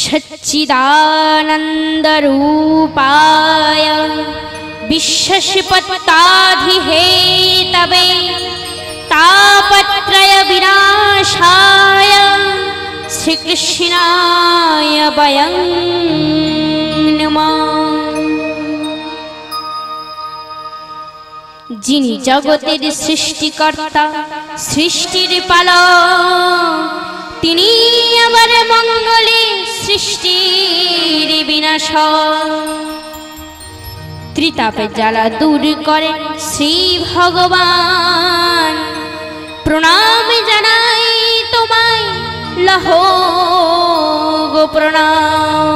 सच्चिदानन्दरूपाय विश्वसिपत्ताधिहेतवे तापत्रय विनाशाय श्रीकृष्णाय वयं नमः। যিনি জগতের সৃষ্টিকর্তা সৃষ্টির পালক তিনি আবার মঙ্গলে সৃষ্টির বিনাশক ত্রিতাপে জ্বালা দূর করে শ্রী ভগবান প্রণাম জানাই তোমায় লহ গো প্রণাম।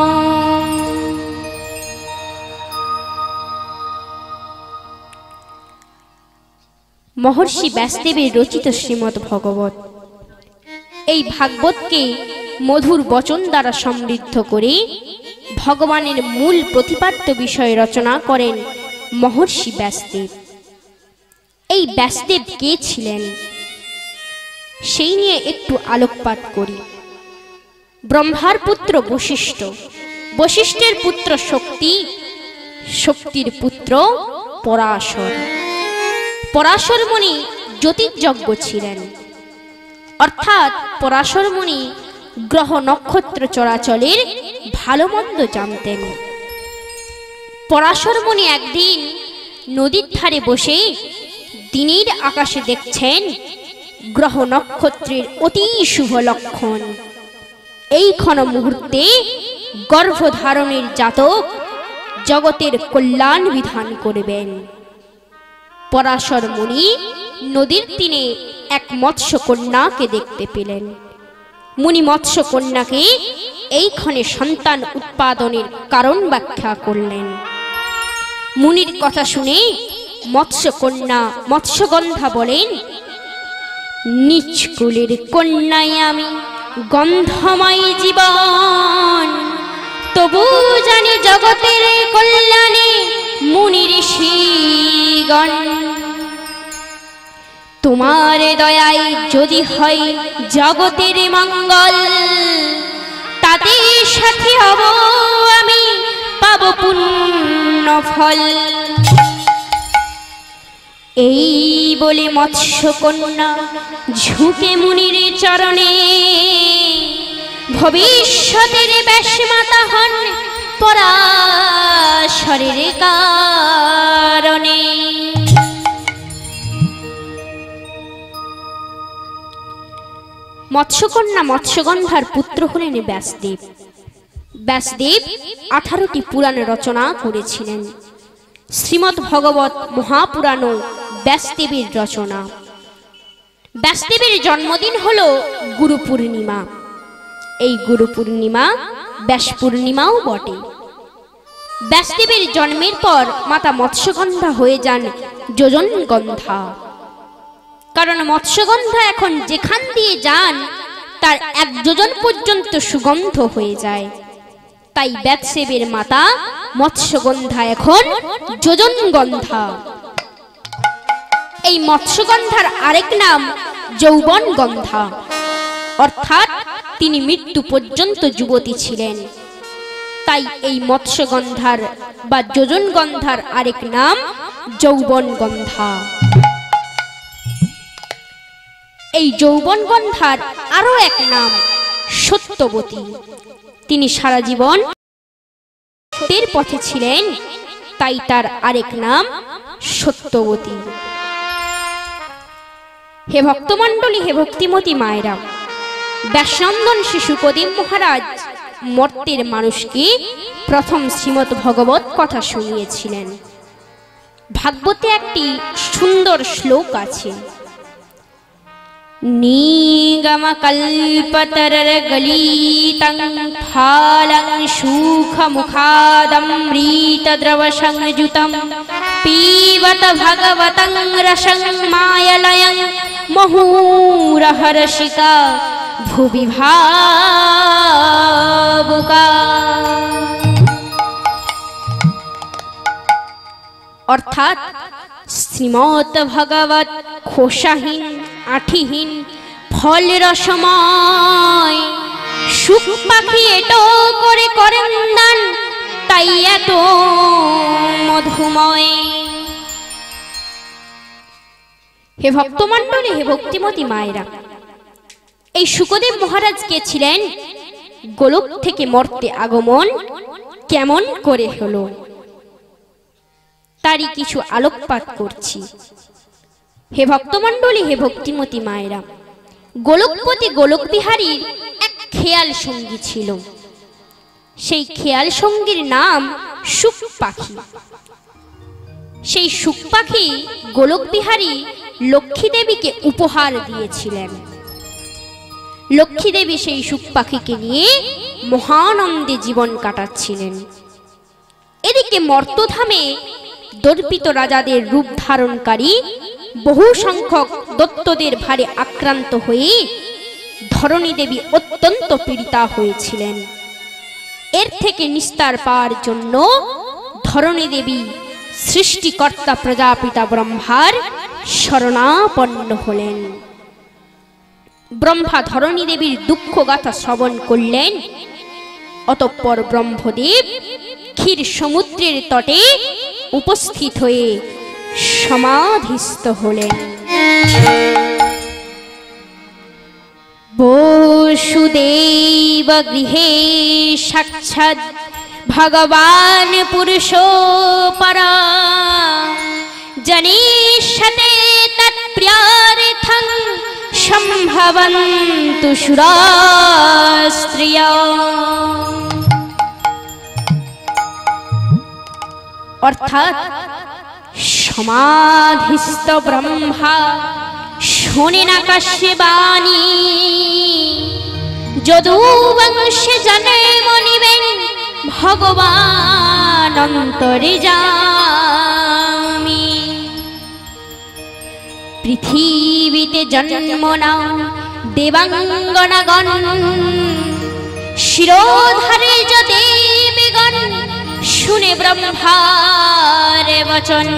মহর্ষি ব্যাসদেবের রচিত শ্রীমদ্ ভাগবত। এই ভাগবতকে মধুর বচন দ্বারা সমৃদ্ধ করে ভগবানের মূল প্রতিপাদ্য বিষয় রচনা করেন মহর্ষি ব্যাসদেব। এই ব্যাসদেব কে ছিলেন সেই নিয়ে একটু আলোকপাত করি। ব্রহ্মার পুত্র বশিষ্ঠ, বশিষ্ঠের পুত্র শক্তি, শক্তির পুত্র পরাশর। পরাশর মুনি জ্যোতির্যজ্ঞ ছিলেন, অর্থাৎ পরাশর মুনি গ্রহ নক্ষত্র চলাচলের ভালো মন্দ জানতেন। পরাশর মুনি একদিন নদীর ধারে বসে দিনের আকাশে দেখছেন গ্রহ নক্ষত্রের অতি শুভ লক্ষণ। এই ক্ষণ মুহূর্তে গর্ভধারণের জাতক জগতের কল্যাণ বিধান করবেন। পরাশর মুনি নদীর তীরে এক মৎস্য কন্যাকে দেখতে পেলেন। মুনি মৎস্য কন্যাকে এই ক্ষণে সন্তান উৎপাদনের কারণ ব্যাখ্যা করলেন। মুনির কথা শুনে মৎস্য কন্যা মৎস্যগন্ধা বলেন, নিজ কুলের কন্যায় আমি গন্ধময় জীবন, তবু জানি জগতের কল্যাণে মুনি ঋষিগণ। তোমার দয়ায় যদি হয় জগতের মঙ্গল, তাতে সাথী হব আমি পাব পুণ্য ফল। এই বলে মৎস্য কন্যা ঝুঁকে মুনির চরণে, ভবিষ্যতের ব্যাসমাতা হন পরাশরের কারণে। মৎস্যকন্যা মৎস্যগন্ধার পুত্র হলেন ব্যাসদেব। ব্যাসদেব 18টি পুরাণ রচনা করেছিলেন। শ্রীমদ্ ভগবত মহাপুরাণ ব্যাসদেবের রচনা। ব্যাসদেবের জন্মদিন হল গুরু পূর্ণিমা। এই গুরু পূর্ণিমা ব্যাস পূর্ণিমাও বটে। ব্যাসদেবের জন্মের পর মাতা মৎস্যগন্ধা হয়ে যান যোজনগন্ধা। কারণ মৎস্যগন্ধা এখন যেখান দিয়ে যান তার 1 যোজন পর্যন্ত সুগন্ধ হয়ে যায়। তাই ব্যাসদেবের মাতা মৎস্যগন্ধা এখন যোজনগন্ধা। এই মৎস্যগন্ধার আরেক নাম যৌবনগন্ধা, অর্থাৎ তিনি মৃত্যু পর্যন্ত যুবতী ছিলেন। তাই এই মৎস্যগন্ধার বা যোজনগন্ধার আরেক নাম যৌবনগন্ধা। এই যৌবনগন্ধার আরো এক নাম সত্যবতী। তিনি সারা জীবন সত্যের পথে ছিলেন, তাই তার আরেক নাম সত্যবতী। হে ভক্তমণ্ডলী, হে ভক্তিমতী মায়েরা, ব্যাসনন্দন শিশু কদিম মহারাজ মর্তের মানুষকে প্রথম শ্রীমদ্ ভগবত কথা শুনিয়েছিলেন। ভাগবতে একটি সুন্দর শ্লোক আছে, নিগমকল্পতরগলিतं ফালং সুখমুখাদমৃতদ্রবসংযুতং পীবত ভগবতং রসং মায়লয়ং মুহুরহর্ষিকা ভুবি ভাবুকা। অর্থাৎ শ্রীমদ্ ভগবত খোসাহীন আঠিহীন ফল রসময় সুখ পাখি এটো রঘুময়। হে ভক্তমণ্ডলী, হে ভক্তিমতী মায়েরা, এই শুকদেব মহারাজ কে ছিলেন? গোলক থেকে মর্তে আগমন কেমন করে হলো তারই কিছু আলোকপাত করছি। হে ভক্তমণ্ডলী, হে ভক্তিমতী মায়েরা, গোলকপতি গোলক বিহারীর এক খেয়াল সঙ্গী ছিল। সেই খেয়াল সঙ্গীর নাম সুখ পাখি। সেই সুখ পাখি গোলক বিহারী লক্ষ্মী দেবীকে উপহার দিয়েছিলেন। লক্ষ্মী দেবী সেই সুখ পাখিকে নিয়ে মহানন্দে জীবন কাটাচ্ছিলেন। এদিকে মর্তধামে দর্পিত রাজাদের রূপ ধারণকারী বহু সংখ্যক দত্তদের ভারে আক্রান্ত হয়ে ধরণী দেবী অত্যন্ত পীড়িতা হয়েছিলেন। এর থেকে নিস্তার পাওয়ার জন্য ধরণী দেবী সৃষ্টিকর্তা প্রজাপিতা ব্রহ্মার শরণাপন্ন হলেন। ব্রহ্মা ধরণী দেবীর দুঃখ গাথা শ্রবণ করলেন। অতঃপর ব্রহ্মদেব ক্ষীর সমুদ্রের তটে উপস্থিত হয়ে সমাধিস্থ হলেন। বসুদেব গৃহে সাক্ষাৎ ভগবান পুরুষ পরা, জনেশতে তৎপ্রিয়ার্থং সম্ভবন্তু সুরাস্ত্রিয়া। অর্থাৎ সমাধিস্থ ব্রহ্মা শোনেন আকাশে বাণী, যদুবংশে জন্ম নিবেন ভগবান অন্তর্যামী। পৃথিবীতে জন্ম নাও দেবাঙ্গনাগণ, শিরোধারে দেবগণ শুনে ব্রহ্মার বচন।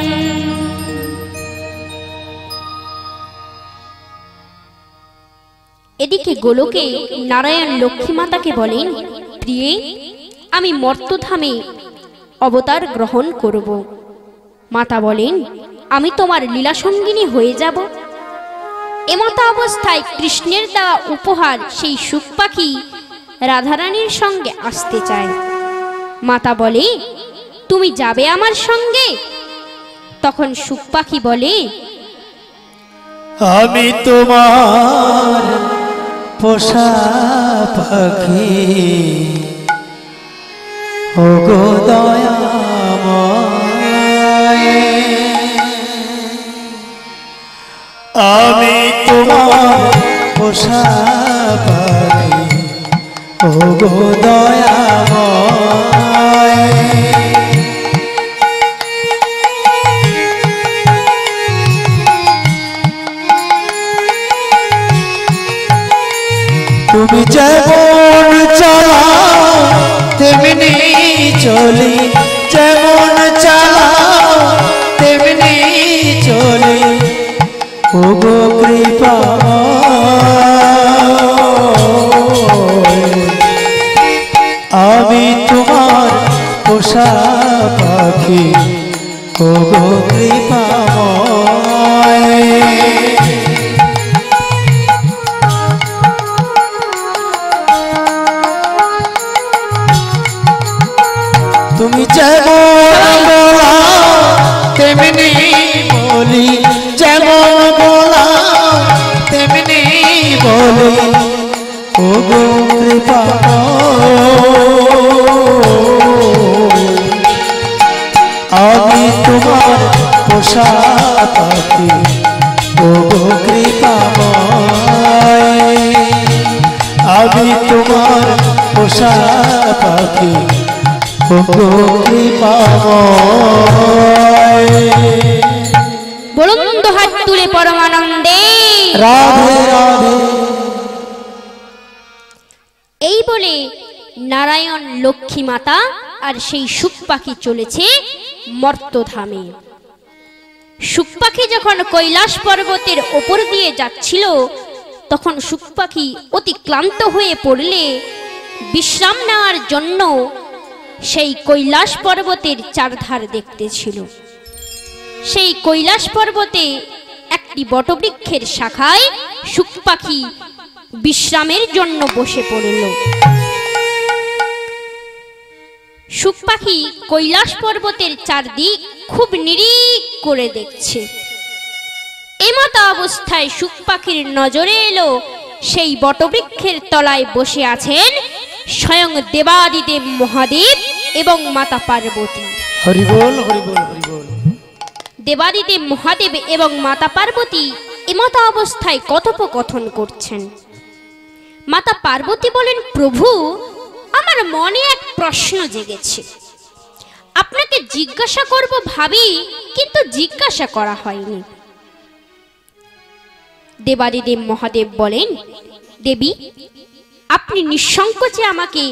এদিকে গোলকে নারায়ণ লক্ষ্মী মাতাকে বলেন, প্রিয়ে, আমি মর্তধামে অবতার গ্রহণ করব। মাতা বলেন, আমি তোমার লীলাসঙ্গিনী হয়ে যাব। এমত অবস্থায় কৃষ্ণের দেওয়া উপহার সেই সুখ পাখি রাধারানীর সঙ্গে আসতে চায়। মাতা বলে, তুমি যাবে আমার সঙ্গে? তখন সুখ পাখি বলে, আমি তোমার পোষা পাখি, ওগো দয়াময়। আমি তোমার পোষা পাখি, ওগো দয়াময়। তুমি যেমন চালাও তেমনি চলি, যেমন চালাও তেমনি চলি, ওগো কৃপাময়। আমি তোমার পোষা পাখি, ওগো কৃপাময়। তুমি যেমন বলাও তেমনি বলি, যেমন বলাও তেমনি বলি, ওগো কৃপাময়। আমি তোমার পোষা পাখি, ওগো কৃপাময়। আমি তোমার পোষা পাখি, ওগো কৃপাময়। বলুন তো হাত তুলে পরমানন্দে রাধে রাধে। এই বলে নারায়ণ লক্ষ্মী মাতা আর সেই সুখ পাখি চলেছে মর্তধামে। সুখ পাখি যখন কৈলাস পর্বতের ওপর দিয়ে যাচ্ছিল, তখন সুখ পাখি অতি ক্লান্ত হয়ে পড়লে বিশ্রাম নেওয়ার জন্য সেই কৈলাস পর্বতের চারধার দেখতেছিল। সেই কৈলাস পর্বতে একটি বটবৃক্ষের শাখায় শুক পাখি বিশ্রামের জন্য বসে পড়ল। শুক পাখি কৈলাস পর্বতের চারদিক খুব নিরীক করে দেখছে। এমত অবস্থায় শুক পাখির নজরে এলো সেই বটবৃক্ষের তলায় বসে আছেন স্বয়ং দেবাদিদেব মহাদেব এবং মাতা পার্বতী। হরি বল, হরি বল, হরি বল। দেবাদিদেব মহাদেব এবং মাতা পার্বতী এমত অবস্থায় কথোপকথন করছেন। মাতা পার্বতী বলেন, প্রভু, আমার মনে এক প্রশ্ন জেগেছে, আপনাকে জিজ্ঞাসা করব ভাবি, কিন্তু জিজ্ঞাসা করা হয়নি। দেবাদিদেব মহাদেব বলেন, দেবী, আপনি নিঃসংকোচে আমাকে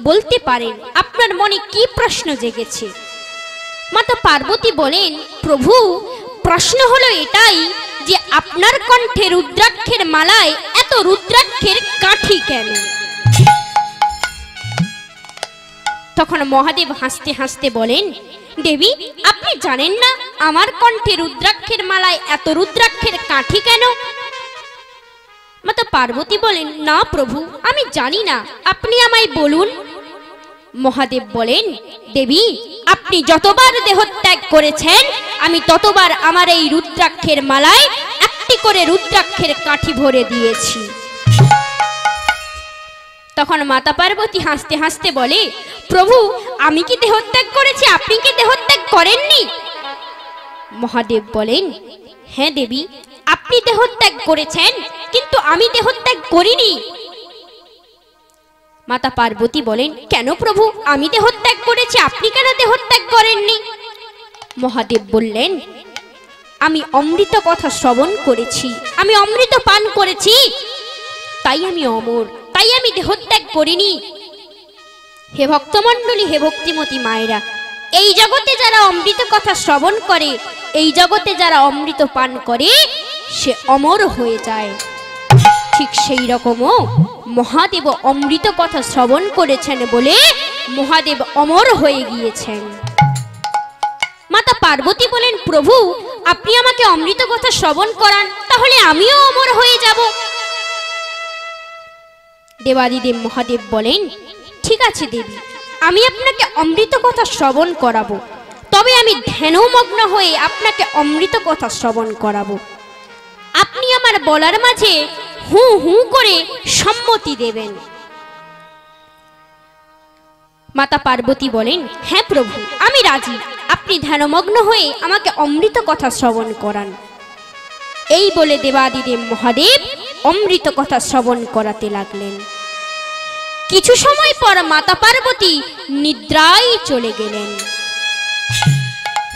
বলতে পারেন আপনার মনে কি প্রশ্ন জেগেছে। মাতা পার্বতী বলেন, প্রভু, প্রশ্ন হলো এটাই যে আপনার কণ্ঠে রুদ্রাক্ষের মালায় এত রুদ্রাক্ষের কাঠি কেন? তখন মহাদেব হাসতে হাসতে বলেন, দেবী, আপনি জানেন না আমার কণ্ঠে রুদ্রাক্ষের মালায় এত রুদ্রাক্ষের কাঠি কেন? মাতা পার্বতী বলেন, না প্রভু, আমি জানি না, আপনি আমায় বলুন। মহাদেব বলেন, দেবী, আপনি যতবার দেহত্যাগ করেছেন আমি ততবার আমার এই রুদ্রাক্ষের মালায় একটি করে রুদ্রাক্ষের কাঠি ভরে দিয়েছি। তখন মাতা পার্বতী হাসতে হাসতে বলে, প্রভু, আমি কি দেহত্যাগ করেছি, আপনি কি দেহত্যাগ করেননি? মহাদেব বলেন, হ্যাঁ দেবী, আপনি দেহত্যাগ করেছেন, কিন্তু আমি দেহত্যাগ করিনি। মাতা পার্বতী বলেন, কেন প্রভু, আমি দেহত্যাগ করেছি, আপনি কেন দেহত্যাগ করেননি? মহাদেব বললেন, আমি অমৃত কথা শ্রবণ করেছি, আমি অমৃত পান করেছি, তাই আমি অমর, তাই আমি দেহত্যাগ করিনি। হে ভক্তমণ্ডলী, হে ভক্তিমতী মায়েরা, এই জগতে যারা অমৃত কথা শ্রবণ করে, এই জগতে যারা অমৃত পান করে, সে অমর হয়ে যায়। ঠিক সেই রকমও মহাদেব অমৃত কথা শ্রবণ করেছেন বলে মহাদেব অমর হয়ে গিয়েছেন। মাতা পার্বতী বলেন, প্রভু, আপনি আমাকে অমৃত কথা শ্রবণ করান, তাহলে আমিও অমর হয়ে যাব। দেবাদিদেব মহাদেব বলেন, ঠিক আছে দেবী, আমি আপনাকে অমৃত কথা শ্রবণ করাবো, তবে আমি ধ্যানমগ্ন হয়ে আপনাকে অমৃত কথা শ্রবণ করাবো। আপনি আমার বলার মাঝে হু হু করে সম্মতি দেবেন। মাতা পার্বতী বলেন, হ্যাঁ প্রভু, আমি রাজি, আপনি ধ্যানমগ্ন হয়ে আমাকে অমৃত কথা শ্রবণ করান। এই বলে দেবাদিদেব মহাদেব অমৃত কথা শ্রবণ করাতে লাগলেন। কিছু সময় পর মাতা পার্বতী নিদ্রায় চলে গেলেন।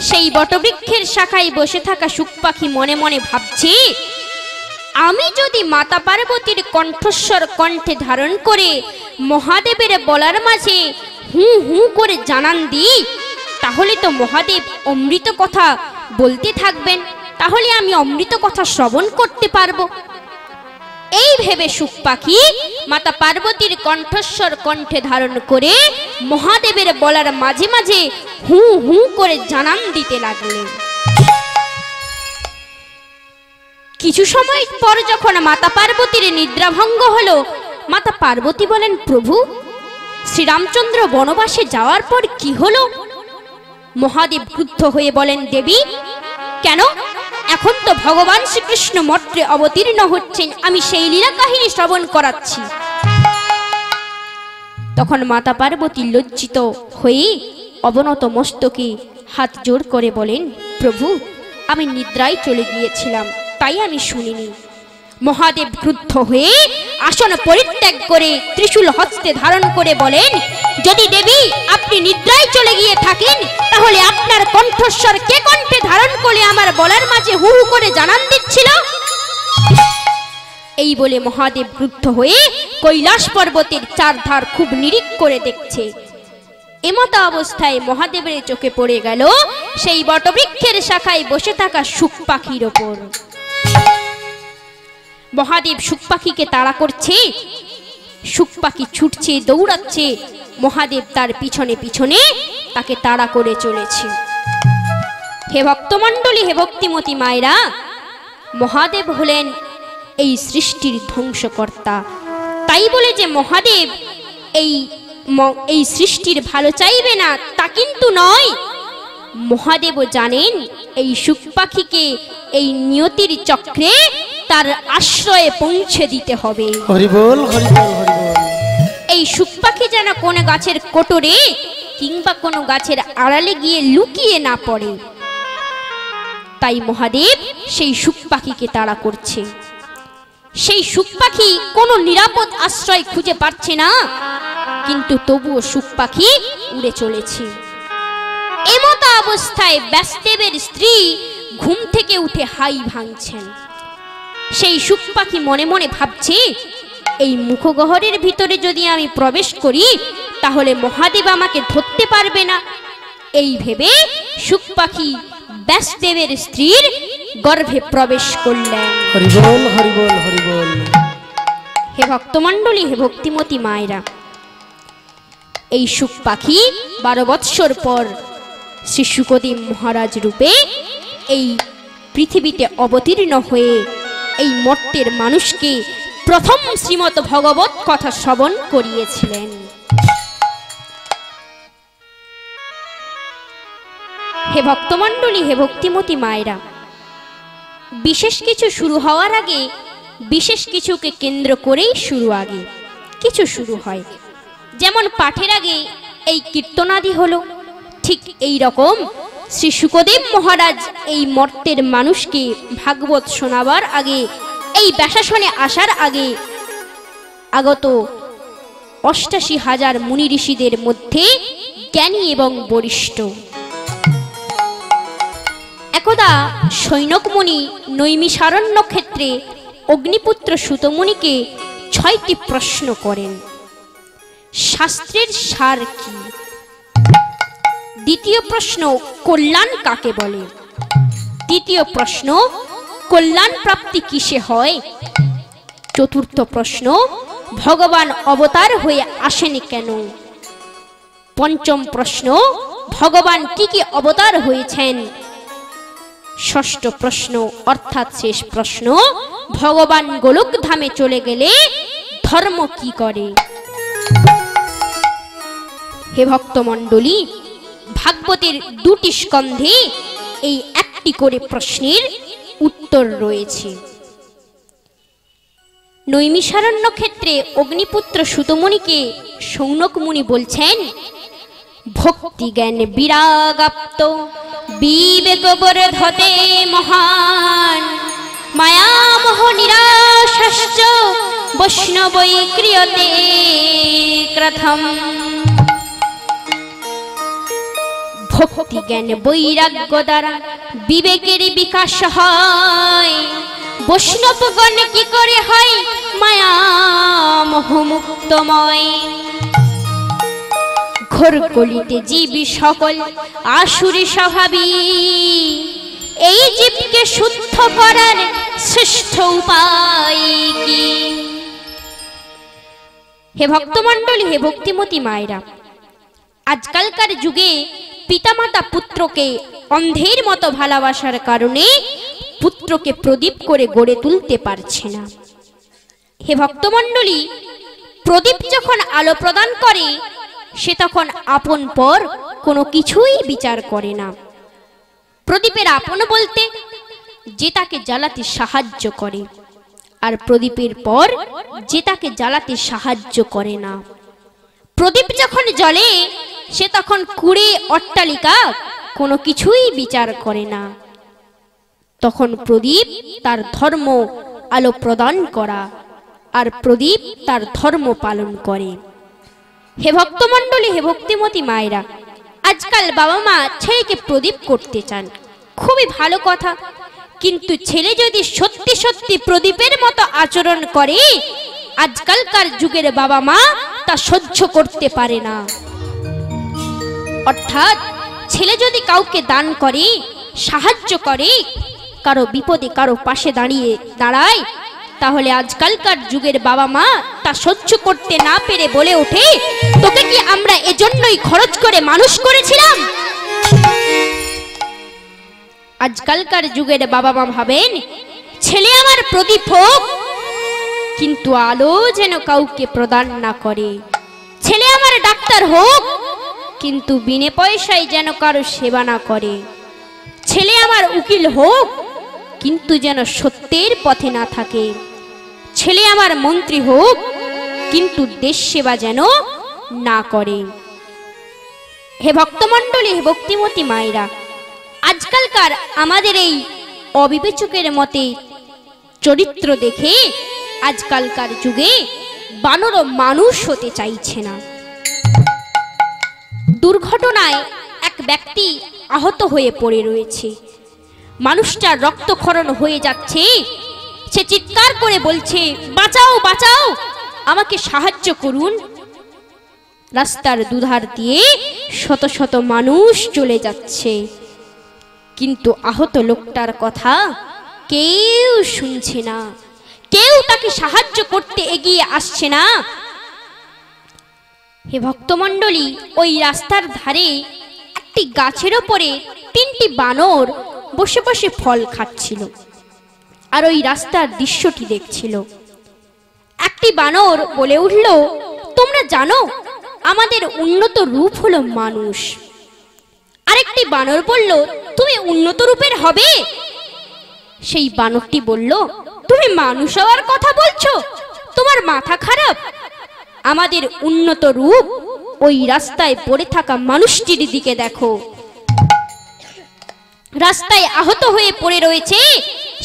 সেই বটবৃক্ষের শাখায় বসে থাকা শুক পাখি মনে মনে ভাবছে, আমি যদি মাতা পার্বতীর কণ্ঠস্বর কণ্ঠে ধারণ করে মহাদেবের বলার মাঝে হু হু করে জানান দিই, তাহলে তো মহাদেব অমৃত কথা বলতে থাকবেন, তাহলে আমি অমৃত কথা শ্রবণ করতে পারবো। এই ভেবে শুক পাখি মাতা পার্বতীর কণ্ঠস্বর কণ্ঠে ধারণ করে মহাদেবের বলার মাঝে মাঝে হু হু করে জানান দিতে লাগলেন। কিছু সময় পর যখন মাতা পার্বতীর নিদ্রাভঙ্গ হলো, মাতা পার্বতী বলেন, প্রভু, শ্রীরামচন্দ্র বনবাসে যাওয়ার পর কি হলো? মহাদেব ক্রুদ্ধ হয়ে বলেন, দেবী, কেন? এখন তো ভগবান শ্রীকৃষ্ণ মর্তে অবতীর্ণ হচ্ছেন, আমি সেই লীলা কাহিনী শ্রবণ করাচ্ছি। তখন মাতা পার্বতী লজ্জিত হয়ে অবনত মস্তকে হাত জোড় করে বলেন, প্রভু, আমি নিদ্রায় চলে গিয়েছিলাম, তাই আমি শুনিনি। মহাদেব ক্রুদ্ধ হয়ে আসন পরিত্যাগ করে ত্রিশূল হস্তে ধারণ করে বলেন, যদি দেবী আপনি নিদ্রায় চলে গিয়ে থাকেন, তাহলে আপনার কণ্ঠস্বর কে কণ্ঠে ধারণ করে আমার বলার মাঝে হু হু করে জানান দিচ্ছিল? এই বলে মহাদেব ক্রুদ্ধ হয়ে কৈলাস পর্বতের চারধার খুব নিরীক করে দেখছে। এমত অবস্থায় মহাদেবের চোখে পড়ে গেল সেই বটবৃক্ষের শাখায় বসে থাকা শুক পাখির ওপর। মহাদেব শুক পাখিকে তাড়া করছে, শুক পাখি ছুটছে, দৌড়াচ্ছে, মহাদেব তার পিছনে পিছনে তাকে তাড়া করে চলেছে। হে ভক্তমণ্ডলী, হে ভক্তিমতী মায়েরা, মহাদেব হলেন এই সৃষ্টির ধ্বংসকর্তা। তাই বলে যে মহাদেব এই সৃষ্টির ভালো চাইবে না তা কিন্তু নয়। মহাদেবও জানেন এই সুখ পাখিকে এই নিয়তির চক্রে তার আশ্রয়ে পৌঁছে দিতে হবে। হরি বল, হরি বল, হরি বল। এই সুখ পাখি যেন কোনো গাছের কোটরে কিংবা কোনো গাছের আড়ালে গিয়ে লুকিয়ে না পড়ে, তাই মহাদেব সেই সুখ পাখিকে তাড়া করছে। সেই সুখ পাখি কোনো নিরাপদ আশ্রয় খুঁজে পাচ্ছে না, কিন্তু তবুও সুখ পাখি উড়ে চলেছে। এমতো অবস্থায় ব্যাসদেবের স্ত্রী ঘুম থেকে উঠে হাই ভাঙছেন। সেই সুখ পাখি মনে মনে ভাবছে, এই মুখগহ্বরের ভিতরে যদি আমি প্রবেশ করি তাহলে মহাদেব আমাকে ধরতে পারবে না। এই ভেবে সুখ পাখি ব্যাসদেবের স্ত্রীর গর্ভে প্রবেশ করলেন। হরি বল, হরি বল, হরি বল। হে ভক্তমণ্ডলী, হে ভক্তিমতী মায়েরা, এই সুখ পাখি 12 বৎসর পর শ্রী শুকদেব মহারাজ রূপে এই পৃথিবীতে অবতীর্ণ হয়ে এই মর্তের মানুষকে প্রথম শ্রীমৎ ভগবত কথা শ্রবণ করিয়েছিলেন। হে ভক্তমণ্ডলী, হে ভক্তিমতী মায়েরা, বিশেষ কিছু শুরু হওয়ার আগে বিশেষ কিছুকে কেন্দ্র করেই কিছু শুরু হয়। যেমন পাঠের আগে এই কীর্তনাদি হলো, ঠিক এই রকম শ্রী শুকদেব মহারাজ এই মর্তের মানুষকে ভাগবত শোনাবার আগে, এই ব্যাসাসনে আসার আগে আগত ৮৮,০০০ মুনি ঋষিদের মধ্যে জ্ঞানী এবং বরিষ্ঠ একদা সৈনক মুনি নৈমিষারণ্য ক্ষেত্রে অগ্নিপুত্র সুতমুনিকে ৬টি প্রশ্ন করেন। শাস্ত্রের সার কি? দ্বিতীয় প্রশ্ন, কল্যাণ কাকে বলে? তৃতীয় প্রশ্ন, কল্যাণ প্রাপ্তি কিসে হয়? চতুর্থ প্রশ্ন, ভগবান অবতার হয়ে আসেনি কেন? পঞ্চম প্রশ্ন, ভগবান কি কি অবতার হয়েছেন? ষষ্ঠ প্রশ্ন অর্থাৎ শেষ প্রশ্ন, ভগবান গোলক ধামে চলে গেলে ধর্ম কি করে? হে ভক্তমণ্ডলী, ভাগবতের 2টি স্কন্ধে এই একটি করে প্রশ্নের উত্তর রয়েছে। নৈমিষারণ্য ক্ষেত্রে অগ্নিপুত্র সুতমুনিকে সৌনক মুনি বলছেন, ভক্তি জ্ঞান বিরাগাপ্ত বিবেক বর্ধতে মহান মায়ামোহ নিরাশশ্চ বৈষ্ণবৈ ক্রিয়তে ক্রথম। ভক্তি জ্ঞান বৈরাগ্য দ্বারা বিবেকের বিকাশ হয়, বৈষ্ণবগণ কি করে হয় মায়া মোহ মুক্তময়। ঘোর কলিতে জীবী সকল আসুরি স্বভাবী, এই জীবকে শুদ্ধ করার শ্রেষ্ঠ উপায় কি? হে ভক্তমণ্ডলী, হে ভক্তিমতী মায়েরা, আজকালকার যুগে পিতামাতা পুত্রকে অন্ধের মতো ভালোবাসার কারণে পুত্রকে প্রদীপ করে গড়ে তুলতে পারছে না। হে ভক্তমণ্ডলী, প্রদীপ যখন আলো প্রদান করে সে তখন আপন পর কোনো কিছুই বিচার করে না। প্রদীপের আপন বলতে যে তাকে জ্বালাতে সাহায্য করে, আর প্রদীপের পর যে তাকে জ্বালাতে সাহায্য করে না। প্রদীপ যখন জ্বলে সে তখন কুড়ে অট্টালিকা কোনো কিছুই বিচার করে না। তখন প্রদীপ তার ধর্ম আলো প্রদান করা, আর প্রদীপ তার ধর্ম পালন করে। হে ভক্তমণ্ডলী, হে ভক্তিমতী মায়েরা, আজকাল বাবা মা ছেলেকে প্রদীপ করতে চান, খুবই ভালো কথা, কিন্তু ছেলে যদি সত্যি সত্যি প্রদীপের মতো আচরণ করে আজকালকার যুগের বাবা মা তা সহ্য করতে পারে না। অর্থাৎ ছেলে যদি কাউকে দান করে, সাহায্য করে, কারো বিপদে কারো পাশে দাঁড়ায়, তাহলে আজকালকার যুগের বাবা মা তা সহ্য করতে না পেরে বলে ওঠে, তোকে কি আমরা এজন্যই খরচ করে মানুষ করেছিলাম? আজকালকার যুগের বাবা মা ভাবেন ছেলে আমার প্রদীপ হোক, কিন্তু আলো যেন কাউকে প্রদান না করে। ছেলে আমার ডাক্তার হোক, কিন্তু বিনে পয়সায় যেন কারো সেবা না করে। ছেলে আমার উকিল হোক, কিন্তু যেন সত্যের পথে না থাকে। ছেলে আমার মন্ত্রী হোক, কিন্তু দেশ সেবা যেন না করে। হে ভক্তমণ্ডলী, হে ভক্তিমতী মায়েরা, আজকালকার আমাদের এই অবিবেচকের মতে চরিত্র দেখে আজকালকার যুগে বানরও মানুষ হতে চাইছে না। দুর্ঘটনায় এক ব্যক্তি আহত হয়ে পড়ে রয়েছে। মানুষটার রক্তক্ষরণ হয়ে যাচ্ছে। সে চিৎকার করে বলছে, বাঁচাও বাঁচাও, আমাকে সাহায্য করুন। রাস্তার দুধার দিয়ে শত শত মানুষ চলে যাচ্ছে, কিন্তু আহত লোকটার কথা কেউ শুনছে না, কেউ তাকে সাহায্য করতে এগিয়ে আসছে না। হে ভক্তমণ্ডলী, ওই রাস্তার ধারে একটি গাছের ওপরে 3টি বানর বসে বসে ফল খাচ্ছিল আর ওই রাস্তার দৃশ্যটি দেখছিল। একটি বানর বলে উঠল, তোমরা জানো আমাদের উন্নত রূপ হলো মানুষ। আরেকটি বানর বলল, তুমি উন্নত রূপের হবে? সেই বানরটি বলল, তুমি মানুষ হওয়ার কথা বলছো? তোমার মাথা খারাপ? আমাদের উন্নত রূপ ওই রাস্তায় পড়ে থাকা মানুষটির দিকে দেখো। রাস্তায় আহত হয়ে পড়ে রয়েছে,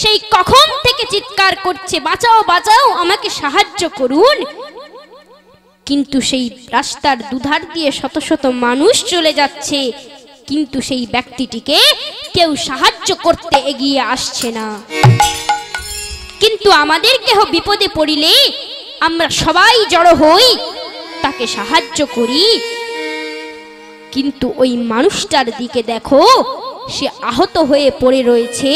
সেই কখন থেকে চিৎকার করছে, বাঁচাও বাঁচাও, আমাকে সাহায্য করুন। কিন্তু সেই রাস্তার দুধার দিয়ে শত শত মানুষ চলে যাচ্ছে, কিন্তু সেই ব্যক্তিটিকে কেউ সাহায্য করতে এগিয়ে আসছে না। কিন্তু আমাদের কেহ বিপদে পড়িলে আমরা সবাই জড়ো হই, তাকে সাহায্য করি। কিন্তু ওই মানুষটার দিকে দেখো, সে আহত হয়ে পড়ে রয়েছে,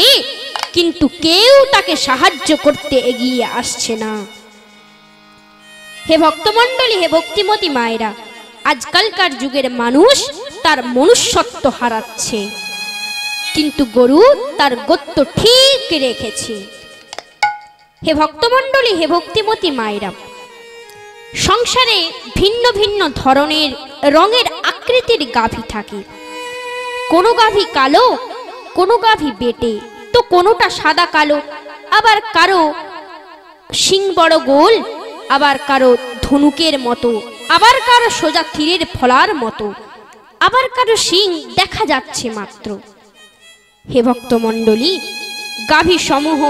কিন্তু কেউ তাকে সাহায্য করতে এগিয়ে আসছে না। হে ভক্তমণ্ডলী, হে ভক্তিমতী মায়েরা, আজকালকার যুগের মানুষ তার মনুষ্যত্ব হারাচ্ছে, কিন্তু গরু তার গোত্র ঠিক রেখেছে। হে ভক্তমণ্ডলী, হে ভক্তিমতী মায়েরা, সংসারে ভিন্ন ভিন্ন ধরনের রঙের আকৃতির গাভী থাকে। কোনো গাভী কালো, কোনো গাভী বেটে, তো কোনোটা সাদা কালো, আবার কারো শিং বড় গোল, আবার কারো ধনুকের মতো, আবার কারো সোজা তীরের ফলার মতো, আবার কারো শিং দেখা যাচ্ছে মাত্র। হে ভক্তমণ্ডলী, গাভী সমূহ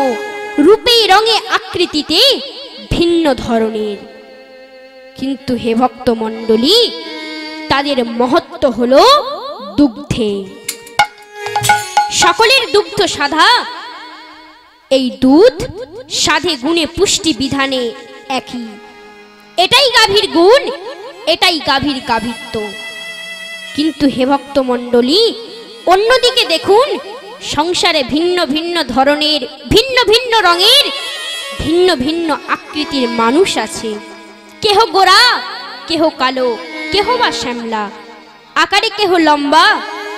রূপে রঙে আকৃতিতে ভিন্ন ধরনের, কিন্তু হে ভক্তমণ্ডলী, তাদের মহত্ব হলো দুগ্ধে। সকলের দুগ্ধ সাদা, এই দুধ সাধে গুণে পুষ্টি বিধানে একই। এটাই গাভীর গুণ, এটাই গাভীর গাভীত্ব। কিন্তু হে ভক্তমণ্ডলী, অন্যদিকে দেখুন, সংসারে ভিন্ন ভিন্ন ধরনের, ভিন্ন ভিন্ন রঙের, ভিন্ন ভিন্ন আকৃতির মানুষ আছে। কেহ গোরা, কেহ কালো, কেহ বা শ্যামলা, আকারে কেহ লম্বা,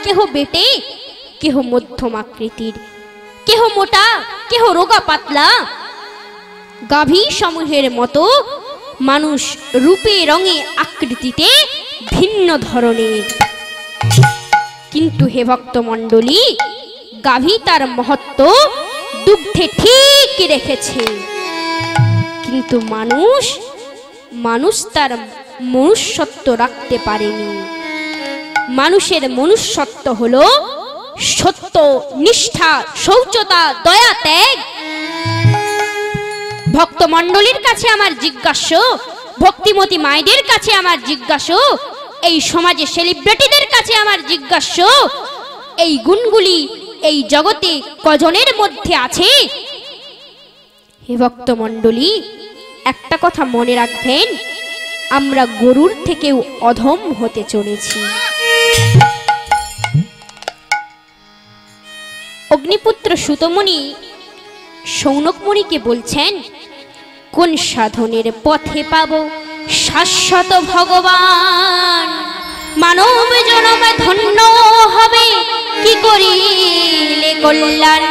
কেহ বেটে, কেহ মধ্যম আকৃতির, কেহ মোটা, কেহ রোগা পাতলা। গাভী সমূহের মতো মানুষ রূপে রঙে আকৃতিতে ভিন্ন ধরনের, কিন্তু হে ভক্তমণ্ডলী, গাভী তার মহত্ব দুগ্ধে ঠিক রেখেছে। কিন্তু মানুষ তার মনুষ্যত্ব রাখতে পারেনি। মানুষের মনুষ্যত্ব হলো সত্য, নিষ্ঠা, শৌচতা, দয়া, ত্যাগ। ভক্তমণ্ডলীর কাছে আমার জিজ্ঞাসা, ভক্তিমতী মায়েদের কাছে আমার জিজ্ঞাসা, এই সমাজে সেলিব্রিটিদের কাছে আমার জিজ্ঞাসা, এই গুণগুলি এই জগতে কজনের মধ্যে আছে? হে ভক্তমণ্ডলী, একটা কথা মনে রাখবেন, আমরা গরুর থেকেও অধম হতে চলেছি। অগ্নিপুত্র সুতমুনি শৌনকমুনিকে বলছেন, কোন সাধনের পথে পাব শাশ্বত ভগবান? মানব জনমে ধন্য হবে কি করিলে কল্যাণ।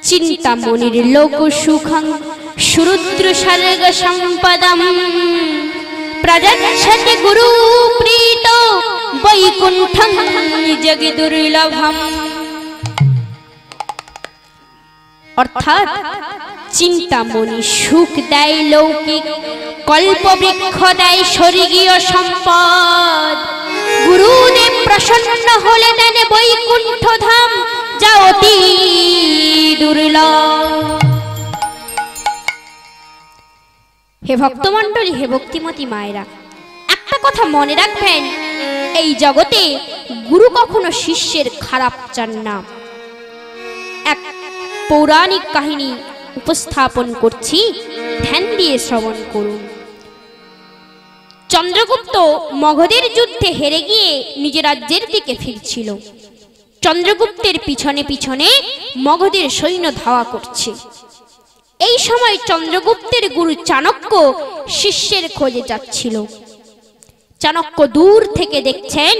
চিন্তামণির লোক সুখং সুরুদ্র সার্গ সম্পদম প্রযচ্ছতে গুরু প্রীত বৈকুণ্ঠং জগে দুর্লভম। অর্থাৎ চিন্তামণি সুখ দেয় লৌকিক, কল্পবৃক্ষ দেয় স্বর্গীয় সম্পদ। গুরুদেব প্রসন্ন হলে দেন বৈকুণ্ঠ ধাম, যা অতি দুর্লভ। হে ভক্তমণ্ডলী, হে ভক্তিমতী মায়েরা, একটা কথা মনে রাখবেন, এই জগতে গুরু কখনো শিষ্যের খারাপ চান না। এক পৌরাণিক কাহিনী উপস্থাপন করছি, ধ্যান দিয়ে শ্রবণ করুন। চন্দ্রগুপ্ত মগধের যুদ্ধে হেরে গিয়ে নিজ রাজ্যের দিকে ফিরছিল। চন্দ্রগুপ্তের পিছনে পিছনে মগধের সৈন্য ধাওয়া করছে। এই সময় চন্দ্রগুপ্তের গুরু চাণক্য শিষ্যের খোঁজে যাচ্ছিল। চাণক্য দূর থেকে দেখছেন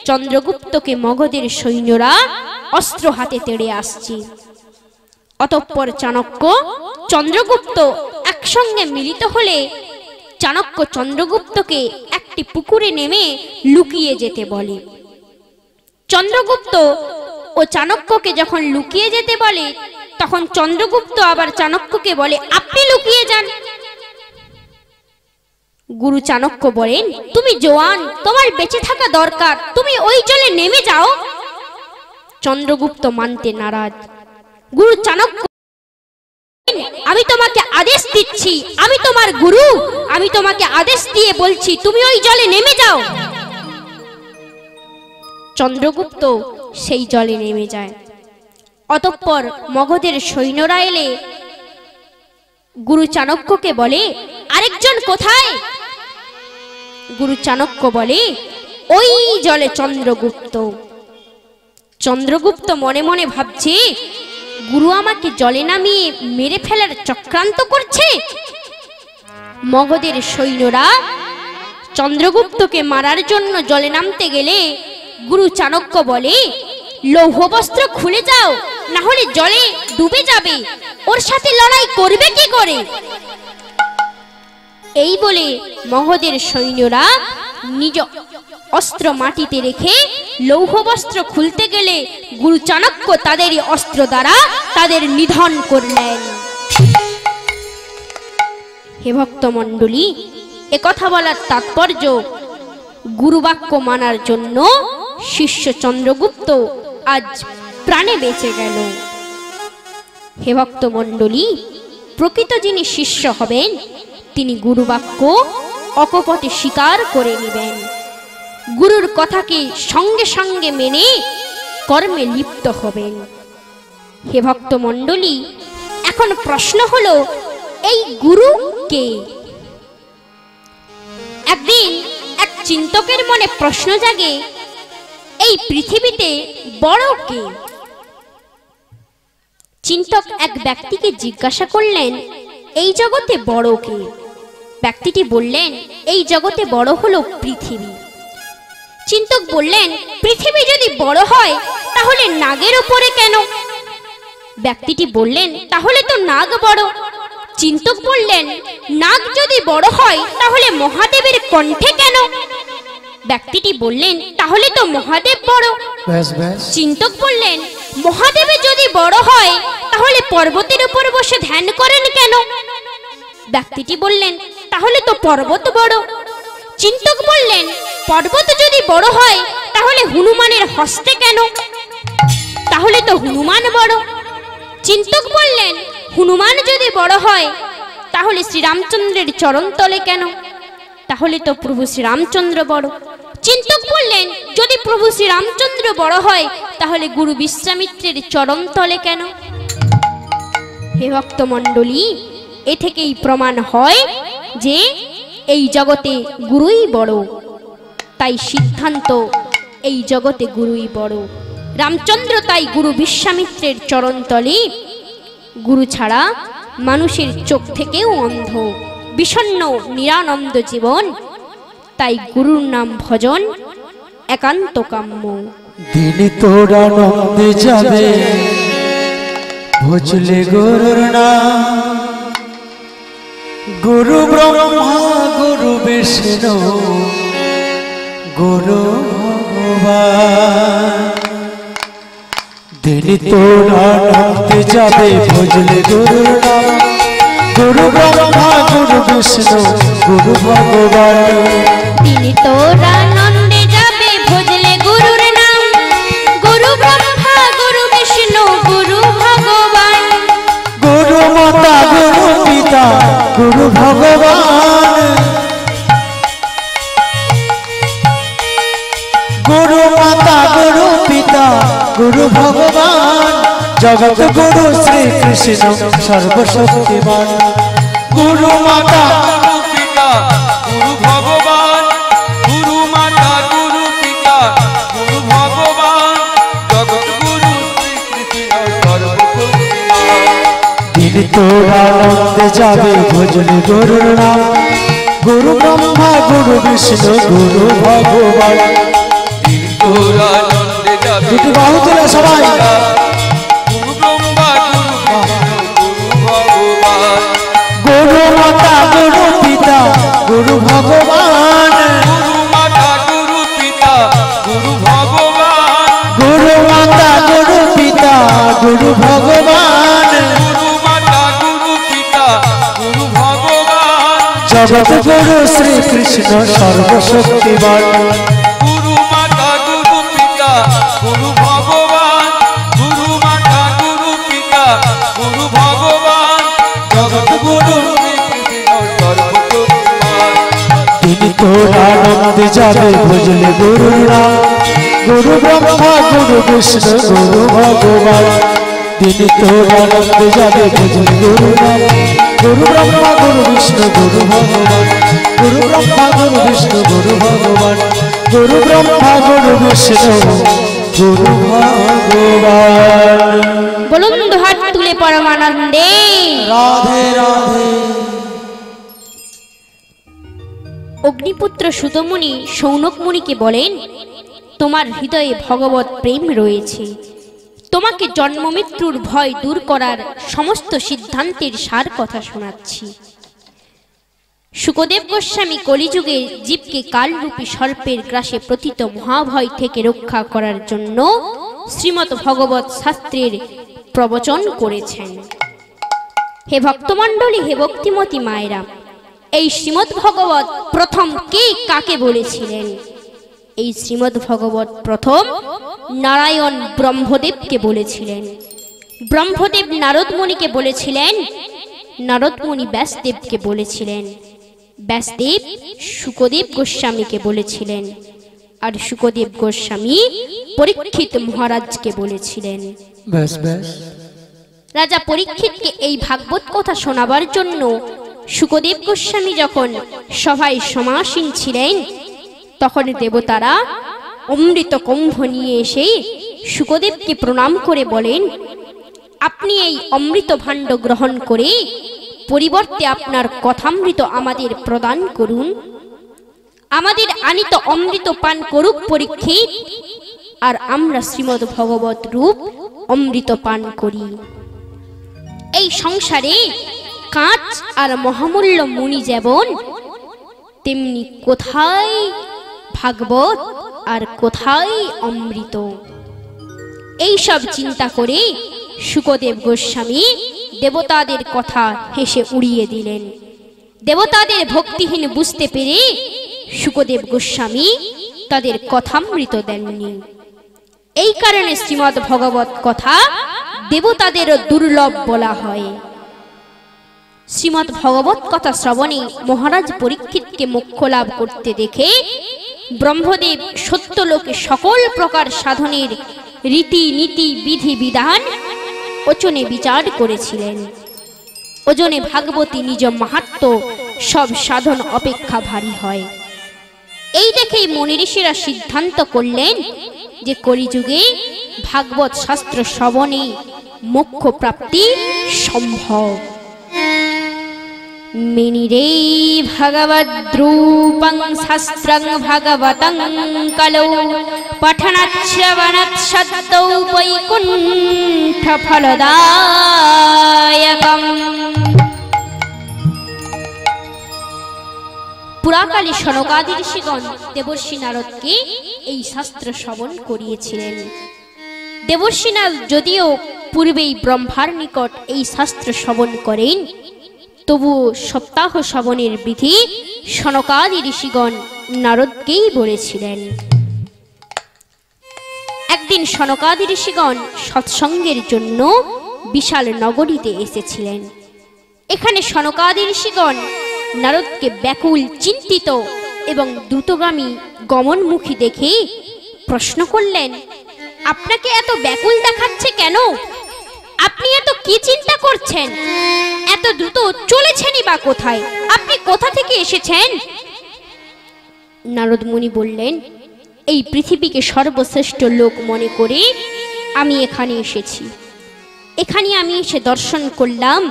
চন্দ্রগুপ্তকে মগধের সৈন্যরা অস্ত্র হাতে তেড়ে আসছে। অতঃপর চাণক্য চন্দ্রগুপ্ত একসঙ্গে মিলিত হলে চাণক্য চন্দ্রগুপ্তকে একটি পুকুরে নেমে লুকিয়ে যেতে বলে। চন্দ্রগুপ্ত ও চাণক্যকে যখন লুকিয়ে যেতে বলে, তখন চন্দ্রগুপ্ত আবার চাণক্যকে বলে, আপনি লুকিয়ে যান। গুরু চাণক্য বলেন, তুমি জোয়ান, তোমার বেঁচে থাকা দরকার, তুমি ওই জলে নেমে যাও। চন্দ্রগুপ্ত মানতে নারাজ। গুরু চাণক্য, আমি তোমাকে আদেশ দিচ্ছি, আমি তোমার গুরু, আমি তোমাকে আদেশ দিয়ে বলছি তুমি ওই জলে নেমে যাও। চন্দ্রগুপ্ত সেই জলে নেমে যায়। অতঃপর মগধের সৈন্যরা এলে গুরু চাণক্যকে বলে, আরেকজন কোথায়? গুরু চাণক্য বলে, ওই জলে চন্দ্রগুপ্ত। চন্দ্রগুপ্ত মনে মনে ভাবছে, গুরু আমাকে জলে নামিয়ে মেরে ফেলার চক্রান্ত করছে। মগধের সৈন্যরা চন্দ্রগুপ্তকে মারার জন্য জলে নামতে গেলে গুরু চাণক্য বলে, লৌহ বস্ত্র খুলে যাও, না হলে জলে ডুবে যাবে, ওর সাথে লড়াই করবে কি করে? এই বলে মগধের সৈন্যরা নিজ অস্ত্র মাটিতে রেখে লৌহ বস্ত্র খুলতে গেলে গুরু চাণক্য তাদেরই অস্ত্র দ্বারা তাদের নিধন করলেন। হে ভক্তমণ্ডলী, একথা বলার তাৎপর্য, গুরুবাক্য মানার জন্য শিষ্য চন্দ্রগুপ্ত আজ প্রাণে বেঁচে গেল। হে ভক্তমণ্ডলী, প্রকৃত যিনি শিষ্য হবেন তিনি গুরুবাক্য অকপটে স্বীকার করে নেবেন, গুরুর কথাকে সঙ্গে সঙ্গে মেনে কর্মে লিপ্ত হবেন। হে ভক্তমণ্ডলী, এখন প্রশ্ন হলো, এই গুরু কে? একদিন এক চিন্তকের মনে প্রশ্ন জাগে, এই পৃথিবীতে বড় কে? চিন্তক এক ব্যক্তিকে জিজ্ঞাসা করলেন, এই জগতে বড় কে? ব্যক্তিটি বললেন, এই জগতে বড় হলো পৃথিবী। চিন্তক বললেন, পৃথিবী যদি বড় হয় তাহলে নাগের উপরে কেন? ব্যক্তিটি বললেন, তাহলে তো নাগ বড়। চিন্তক বললেন, নাগ যদি বড় হয় তাহলে মহাদেবের কণ্ঠে কেন? ব্যক্তিটি বললেন, তাহলে তো মহাদেব বড়। চিন্তক বললেন, মহাদেবের যদি বড় হয় তাহলে পর্বতের উপর বসে ধ্যান করেন কেন? ব্যক্তিটি বললেন, তাহলে তো পর্বত বড়। চিন্তক বললেন, পর্বত যদি বড় হয় তাহলে হনুমানের হস্তে কেন? তাহলে তো হনুমান বড়। চিন্তক বললেন, হনুমান যদি বড় হয় তাহলে শ্রীরামচন্দ্রের চরণ তলে কেন? তাহলে তো প্রভু শ্রীরামচন্দ্র বড়। চিন্তক বললেন, যদি প্রভু শ্রীরামচন্দ্র বড় হয় তাহলে গুরু বিশ্বামিত্রের চরণ তলে কেন? হে ভক্তমণ্ডলী, এ থেকেই প্রমাণ হয় যে এই জগতে গুরুই বড়। তাই সিদ্ধান্ত, এই জগতে গুরুই বড়। রামচন্দ্র তাই গুরু বিশ্বামিত্রের চরণতলে। গুরু ছাড়া মানুষের চোখ থেকেও অন্ধ, বিষণ্ণ নিরানন্দ জীবন। তাই গুরুর নাম ভজন একান্ত কাম্য। দিন তোরা নন্দে যাবে ভজলে গুরুর নাম, গুরু ব্রহ্মা গুরু বিষ্ণু গুরু ভগবান। দিন তোরা নন্দে যাবে ভজলে গুরুর নাম, গুরু ব্রহ্মা গুরু বিষ্ণু গুরু ভগবান। তিনি তোরা নন্দে যাবে ভজলে গুরুর নাম, গুরু ব্রহ্মা গুরু বিষ্ণু গুরু ভগবান। গুরু মাতা গুরু পিতা গুরু ভগবান, গুরু মাতা গুরু পিতা গুরু ভগবান। জগৎ গুরু শ্রী কৃষ্ণ সর্বশক্তিমান। গুরু মাতা গুরু পিতা গুরু ভগবান, গুরু মাতা গুরু পিতা গুরু ভগবান। জগৎ গুরু শ্রীকৃষ্ণ সর্বশক্তিমান। দিন তোরা নন্দে যাবে ভজলে গুরুর নাম, গুরু ব্রহ্মা গুরু বিষ্ণু গুরু ভগবান। দিন তোরা নন্দে যাবে দুটি বাহু তোলা সবাই। গুরু ব্রহ্মা গুরু বিষ্ণু গুরু ভগবান। গুরু মাতা গুরু পিতা গুরু ভগবান, গুরু মাতা গুরু পিতা গুরু ভগবান। গুরু মাতা গুরু পিতা গুরু ভগবান। গুরু মাতা গুরু পিতা গুরু ভগবান। জগৎ গুরু শ্রী কৃষ্ণ সর্বশক্তিমান। গুরু মাতা গুরু পিতা গুরু ভগবান, গুরু মাতা গুরু পিতা গুরু ভগবান। জগৎ গুরু শ্রীকৃষ্ণ সর্বশক্তিমান। তিনি তোরা নন্দে যাবে ভজলে গুরুর নাম, গুরু ব্রহ্মা গুরু বিষ্ণু গুরু ভগবান। তিনি তোরা নন্দে যাবে ভজলে গুরুর নাম, গুরু ব্রহ্মা গুরু বিষ্ণু গুরু ভগবান। গুরু ব্রহ্মা গুরু বিষ্ণু গুরু ভগবান, গুরু ব্রহ্মা গুরু বিষ্ণু গুরু ভগবান। বলুন দুহাত তুলে পরমানন্দে রাধে রাধে। অগ্নিপুত্র সুতমুনি সৌনক মুনিকে বলেন, তোমার হৃদয়ে ভগবত প্রেম রয়েছে। তোমাকে জন্ম মৃত্যুর ভয় দূর করার সমস্ত সিদ্ধান্তের সার কথা শোনাচ্ছি। শুকদেব গোস্বামী কলিযুগে জীবকে কালরূপী সর্পের গ্রাসে প্রথিত মহাভয় থেকে রক্ষা করার জন্য শ্রীমৎ ভগবত শাস্ত্রের প্রবচন করেছেন। হে ভক্তমণ্ডলী, হে ভক্তিমতী মায়েরা, এই শ্রীমদ্ ভগবত প্রথম কে কাকে বলেছিলেন? এই শ্রীমদ্ ভগবত প্রথম নারায়ণ ব্রহ্মদেবকে বলেছিলেন। ব্রহ্মদেব নারদ মুনিকে বলেছিলেন, নারদ মুনি ব্যাসদেবকে বলেছিলেন, ব্যাসদেব শুকদেব গোস্বামীকে বলেছিলেন, আর শুকদেব গোস্বামী পরীক্ষিত মহারাজকে বলেছিলেন। ব্যাস ব্যাস। রাজা পরীক্ষিতকে এই ভাগবত কথা শোনাবার জন্য শুকদেব গোস্বামী যখন সভায় সমাসীন ছিলেন, তখন দেবতারা অমৃত কুম্ভ নিয়ে এসে শুকদেবকে প্রণাম করে বলেন, আপনি এই অমৃত ভাণ্ড গ্রহণ করে পরিবর্তে আপনার কথামৃত আমাদের প্রদান করুন। আমাদের আনিত অমৃত পান করুক পরীক্ষিত, আর আমরা শ্রীমদ্ ভগবত রূপ অমৃত পান করি। এই সংসারে কাঁচ আর মহামূল্য মুনি যেমন, তেমনি কোথায় ভাগবত আর কোথায় অমৃত। এই সব চিন্তা করে শুকদেব গোস্বামী দেবতাদের কথা হেসে উড়িয়ে দিলেন। দেবতাদের ভক্তিহীন বুঝতে পেরে শুকদেব গোস্বামী তাদের কথামৃত দেননি। এই কারণে শ্রীমদ্ ভগবত কথা দেবতাদের দুর্লভ বলা হয়। শ্রীমদ্ ভগবত কথা শ্রবণে মহারাজ পরীক্ষিতকে মোক্ষ লাভ করতে দেখে ব্রহ্মদেব সত্যলোকে সকল প্রকার সাধনের রীতি নীতি বিধি বিধান ওজনে বিচার করেছিলেন। ওজনে ভাগবতী নিজ মাহাত্ম্য সব সাধন অপেক্ষা ভারী হয়। এই দেখেই মুনি ঋষিরা সিদ্ধান্ত করলেন যে কলিযুগে ভাগবত শাস্ত্র শ্রবণে মোক্ষ প্রাপ্তি সম্ভব। মেনিরে ভগবদ্রূপং শাস্ত্রং ভগবতং কলৌ পঠনাৎ শ্রবণাৎ সদ্দৌ বৈকুণ্ঠ ফলদায়কম। পুরাকালে সনকাদি ঋষিগণ দেবর্ষি নারদকে এই শাস্ত্র শ্রবণ করিয়েছিলেন। দেবর্ষি নারদ যদিও পূর্বেই ব্রহ্মার নিকট এই শাস্ত্র শ্রবণ করেন, তবু সপ্তাহ শ্রবণের বিধি সনকাদি ঋষিগণ নারদকেই বলেছিলেন। একদিন সনকাদি ঋষিগণ সৎসঙ্গের জন্য বিশাল নগরীতে এসেছিলেন। এখানে সনকাদি ঋষিগণ নারদকে ব্যাকুল, চিন্তিত এবং দ্রুতগামী গমনমুখী দেখে প্রশ্ন করলেন, আপনাকে এত ব্যাকুল দেখাচ্ছে কেন? আপনি এত কি চিন্তা করছেন? এত দ্রুত চলেছেনই বা কোথায়? আপনি কোথা থেকে এসেছেন? নারদ মুনি বললেন, এই পৃথিবীকে সর্বশ্রেষ্ঠ লোক মনে করে আমি এখানে এসেছি। এখানে আমি এসে দর্শন করলাম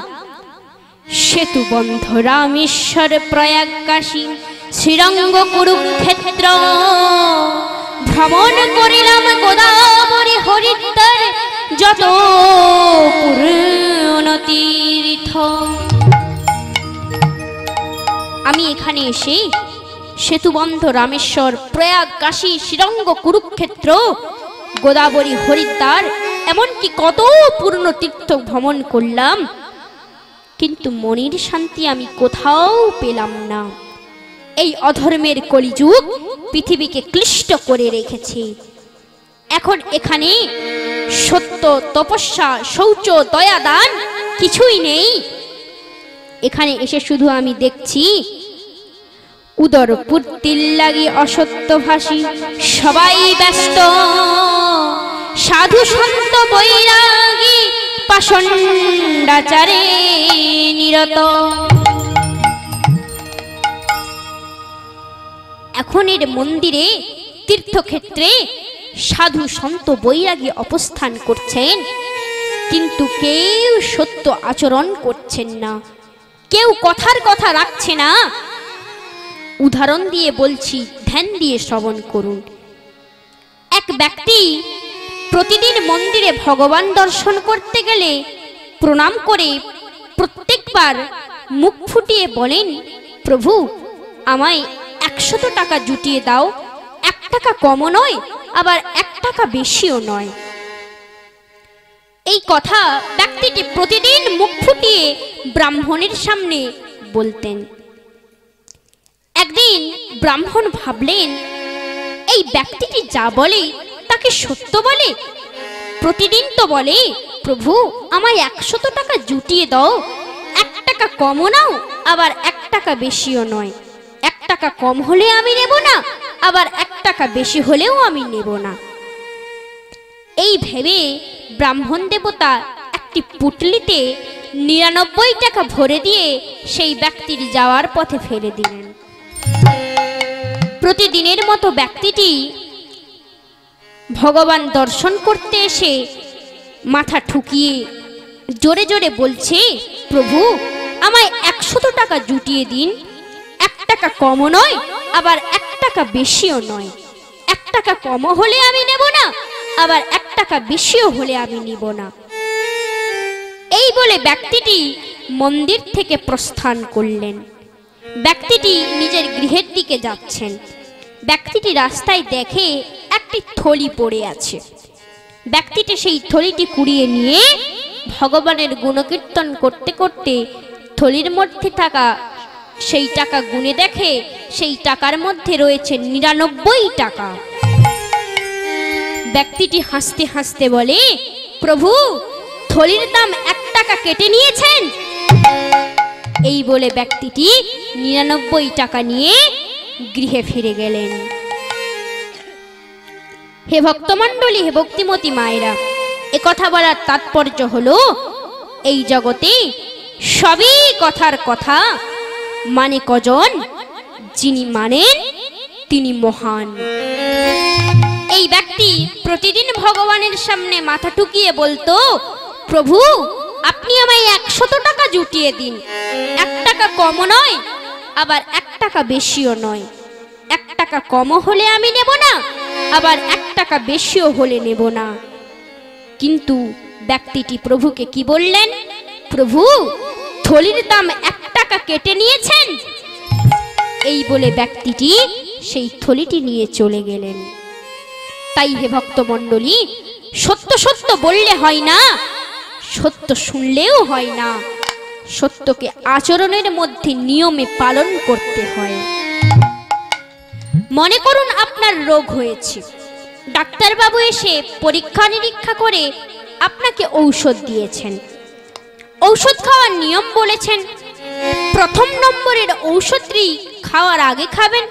সেতু বন্ধ রামেশ্বর প্রয়াগ কাশী শ্রীরঙ্গ কুরুক্ষেত্র, ভ্রমণ করিলাম গোদাবরী হরিদ্বার যত পূর্ণ তীর্থ। আমি এখানে এসে সেতুবন্ধ রামেশ্বর প্রয়াগ কাশী শ্রীরঙ্গ কুরুক্ষেত্র গোদাবরী হরিদ্বার এমনকি কত পূর্ণ তীর্থ ভ্রমণ করলাম, কিন্তু মনের শান্তি আমি কোথাও পেলাম না। এই অধর্মের কলিযুগ পৃথিবীকে ক্লিষ্ট করে রেখেছে। এখন এখানে সত্য, তপস্যা, শৌচ, দয়া, দান কিছুই নেই। এখানে এসে শুধু আমি দেখছি উদর পূর্তির লাগি অসত্যভাষী সবাই ব্যস্ত, সাধু সন্ত বৈরাগী পাষণ্ডাচারে নিরত। এখন এর মন্দিরে, তীর্থক্ষেত্রে সাধু সন্ত বৈরাগী অবস্থান করছেন, কিন্তু কেউ সত্য আচরণ করছেন না, কেউ কথার কথা রাখছে না। উদাহরণ দিয়ে বলছি, ধ্যান দিয়ে শ্রবণ করুন। এক ব্যক্তি প্রতিদিন মন্দিরে ভগবান দর্শন করতে গেলে প্রণাম করে প্রত্যেকবার মুখ ফুটিয়ে বলেন, প্রভু আমায় 100 টাকা জুটিয়ে দাও। 1 টাকা কমও নয়, আবার 1 টাকা বেশিও নয়। এই কথা ব্যক্তিটি প্রতিদিন মুখ ফুটিয়ে ব্রাহ্মণের সামনে বলতেন। একদিন ব্রাহ্মণ ভাবলেন, এই ব্যক্তিটি যা বলে তাকে সত্য বলে। প্রতিদিন তো বলে, প্রভু আমায় 100 টাকা জুটিয়ে দাও, 1 টাকা কমও নাও, আবার 1 টাকা বেশিও নয়। 1 টাকা কম হলে আমি নেব না, আবার 1 টাকা বেশি হলেও আমি নেব না। এই ভেবে ব্রাহ্মণ দেবতা একটি পুটলিতে 99 টাকা ভরে দিয়ে সেই ব্যক্তির যাওয়ার পথে ফেলে দিলেন। প্রতিদিনের মতো ব্যক্তিটি ভগবান দর্শন করতে এসে মাথা ঠুকিয়ে জোরে জোরে বলছে, প্রভু আমায় 100 টাকা জুটিয়ে দিন। 1 টাকা কমও নয়, আবার 1 টাকা বেশিও নয়। 1 টাকা কমও হলে আমি নেব না, আবার 1 টাকা বেশিও হলে আমি নিব না। এই বলে ব্যক্তিটি মন্দির থেকে প্রস্থান করলেন। ব্যক্তিটি নিজের গৃহের দিকে যাচ্ছেন। ব্যক্তিটি রাস্তায় দেখে একটি থলি পড়ে আছে। ব্যক্তিটি সেই থলিটি কুড়িয়ে নিয়ে ভগবানের গুণকীর্তন করতে করতে থলির মধ্যে থাকা সেই টাকা গুনে দেখে সেই টাকার মধ্যে রয়েছে 99 টাকা। ব্যক্তিটি হাসতে হাসতে বলে, প্রভু থলির দাম 1 টাকা কেটে নিয়েছেন। এই বলে ব্যক্তিটি 99 টাকা নিয়ে গৃহে ফিরে গেলেন। হে ভক্তমণ্ডলী, হে ভক্তিমতী মায়েরা, একথা বলার তাৎপর্য হলো, এই জগতে সবই কথার কথা, মানে কজন? যিনি মানেন তিনি মহান। এই ব্যক্তি প্রতিদিন ভগবানের সামনে মাথা ঠুকিয়ে বলতো, প্রভু আপনি আমায় 100 টাকা জুটিয়ে দিন। 1 টাকা কমও নয়, আবার 1 টাকা বেশিও নয়। 1 টাকা কমও হলে আমি নেব না, আবার 1 টাকা বেশিও হলে নেব না। কিন্তু ব্যক্তিটি প্রভুকে কি বললেন? প্রভু, থলির দাম 1 টাকা কেটে নিয়েছেন। এই বলে ব্যক্তিটি সেই থলিটি নিয়ে চলে গেলেন। তাই হে ভক্তমণ্ডলী, সত্য সত্য বললে হয় না, সত্য শুনলেও হয় না, সত্যকে আচরণের মধ্যে নিয়মে পালন করতে হয়। মনে করুন আপনার রোগ হয়েছে, ডাক্তারবাবু এসে পরীক্ষা নিরীক্ষা করে আপনাকে ঔষধ দিয়েছেন। ঔষধ খাওয়ার নিয়ম বলেছেন, প্রথম নম্বরের ঔষধটি খাওয়ার আগে খাবেন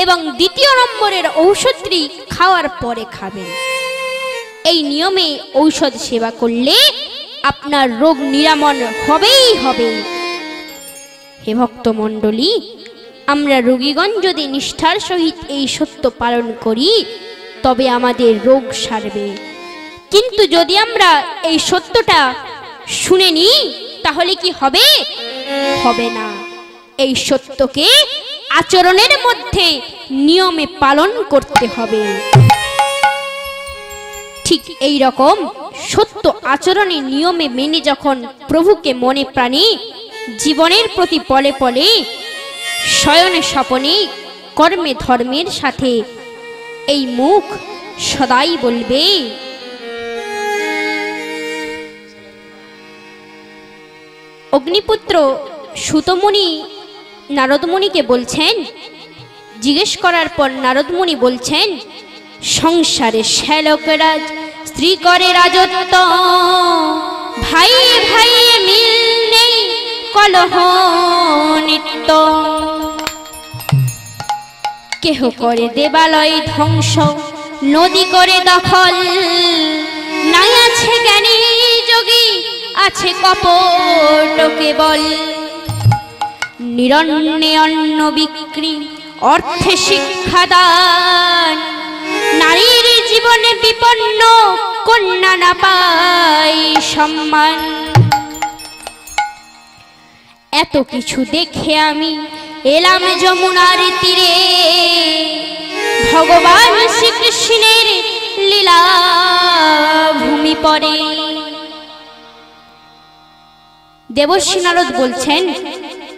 এবং দ্বিতীয় নম্বরের ঔষধটি খাওয়ার পরে খাবেন। এই নিয়মে ঔষধ সেবা করলে আপনার রোগ নিরাময় হবেই হবে। হে ভক্তমণ্ডলী, আমরা রোগীগণ যদি নিষ্ঠার সহিত এই সত্য পালন করি তবে আমাদের রোগ সারবে। কিন্তু যদি আমরা এই সত্যটা শুনে নিই তাহলে কি হবে? হবে না। এই সত্যকে আচরণের মধ্যে নিয়মে পালন করতে হবে। ঠিক এই রকম সত্য আচরণে নিয়মে মেনে যখন প্রভুকে মনে প্রাণে জীবনের প্রতি পলে পলে শয়নে স্বপনে কর্মে ধর্মের সাথে এই মুখ সদাই বলবে, অগ্নিপুত্র সুতমুনি নারদমুনিকে বলছেন, জিজ্ঞেস করার পর নারদমুনি বলছেন, সংসারে শ্যালকরাজ স্ত্রী করে রাজত্ব, ভাইয়ে ভাইয়ে মিল নেই, কলহ নিত্য। কেহ করে দেবালয় ধ্বংস, নদী করে দখল, নাই আছে জ্ঞানী যোগী, আছে কপট কেবল। নিরন্নে অন্ন বিক্রি, অর্থে শিক্ষাদান, নারীর জীবনে বিপন্ন, কন্যা না পায় সম্মান। এত কিছু দেখে আমি এলাম যমুনার তীরে, ভগবান শ্রীকৃষ্ণের লীলা ভূমি পরে। দেবর্ষি নারদ বলছেন,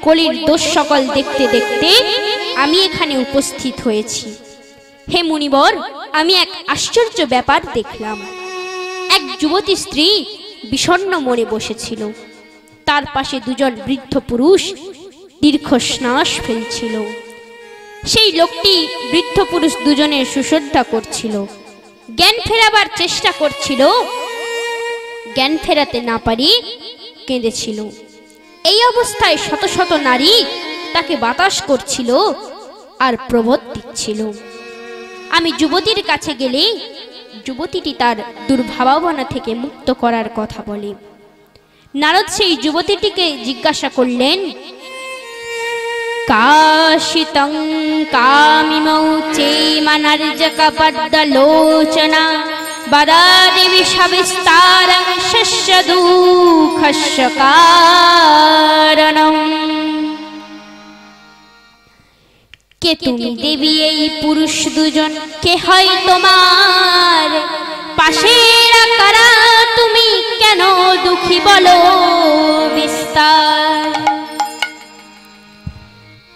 কলির দোষ সকল দেখতে দেখতে আমি এখানে উপস্থিত হয়েছি। হে মুনিবর, আমি এক আশ্চর্য ব্যাপার দেখলাম। এক যুবতী স্ত্রী বিষণ্ণ মনে বসেছিল, তার পাশে দুজন বৃদ্ধ পুরুষ দীর্ঘশ্বাস ফেলছিল। সেই লোকটি বৃদ্ধ পুরুষ দুজনের সুশ্রদ্ধা করছিল, জ্ঞান ফেরাবার চেষ্টা করছিল, জ্ঞান ফেরাতে না পারি কেঁদেছিল। এই অবস্থায় শত শত নারী তাকে বাতাস করছিল আর প্রবোধ দিচ্ছিল। আমি যুবতীর কাছে গেলে যুবতীটি তার দুর্ভাবনা থেকে মুক্ত করার কথা বলে। নারদ সেই যুবতীটিকে জিজ্ঞাসা করলেন, কাশিতং কামিমৌ চেমানার্জকপদ্মলোচনা বদাদেবী সবিস্তারং শস্য দুঃখস্য কারণম। কে তুমি দেবী, এই পুরুষ দুজন কে হয় তোমার? পাশের কারা তুমি, কেন দুঃখী বলো বিস্তার।